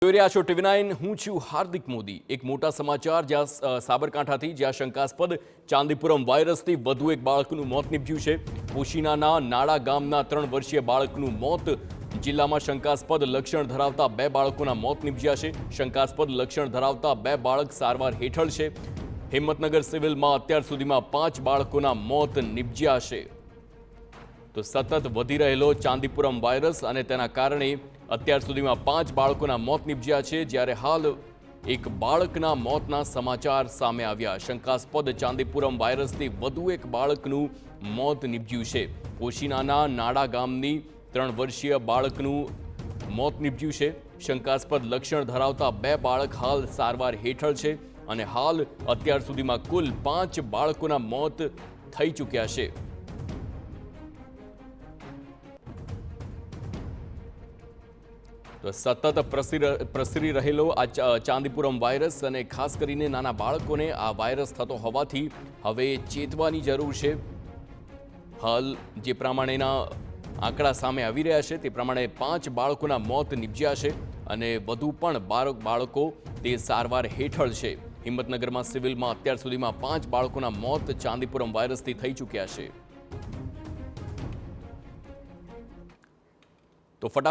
જોઈ રહ્યા છો TV9 હું છું હાર્દિક મોદી। એક મોટા સમાચાર જ્યાં સાબરકાંઠાથી જ્યાં શંકાસ્પદ ચાંદીપુરમ વાયરસથી વધુ એક બાળકનું મોત નીપજ્યું છે। પોશીનાના નાડા ગામના 3 વર્ષીય બાળકનું મોત। જિલ્લામાં શંકાસ્પદ લક્ષણ ધરાવતા 2 બાળકોના મોત નીપજ્યા છે। શંકાસ્પદ લક્ષણ ધરાવતા 2 બાળક સારવાર હેઠળ છે। હિંમતનગર સિવિલમાં અત્યાર સુધીમાં 5 બાળકોના મોત નીપજ્યા છે। તો સતત વધી રહેલો ચાંદીપુરમ વાયરસ અને તેના કારણે અત્યાર સુધીમાં 5 બાળકોના મોત નીપજ્યા છે, જ્યારે હાલ એક બાળકના મોતના સમાચાર સામે આવ્યા। શંકાસ્પદ ચાંદીપુરમ વાયરસથી વધુ એક બાળકનું મોત નીપજ્યું છે। પોશીનાના નાડા ગામની 3 વર્ષીય બાળકનું મોત નીપજ્યું છે। શંકાસ્પદ લક્ષણ ધરાવતા 2 બાળક હાલ સારવાર હેઠળ છે અને હાલ અત્યાર સુધીમાં કુલ 5 બાળકોના મોત થઈ ચૂક્યા છે। તો સતત પ્રસરી રહેલો આ ચાંદીપુરમ વાયરસ અને ખાસ કરીને નાના બાળકોને આ વાયરસ થતો હોવાથી હવે ચેતવાની જરૂર છે। હાલ જે પ્રમાણેના આંકડા સામે આવી રહ્યા છે તે પ્રમાણે 5 બાળકોના મોત નીપજ્યા છે અને વધુ પણ બાળકો તે સારવાર હેઠળ છે। હિંમતનગરમાં સિવિલમાં અત્યાર સુધીમાં 5 બાળકોના મોત ચાંદીપુરમ વાયરસથી થઈ ચૂક્યા છે। તો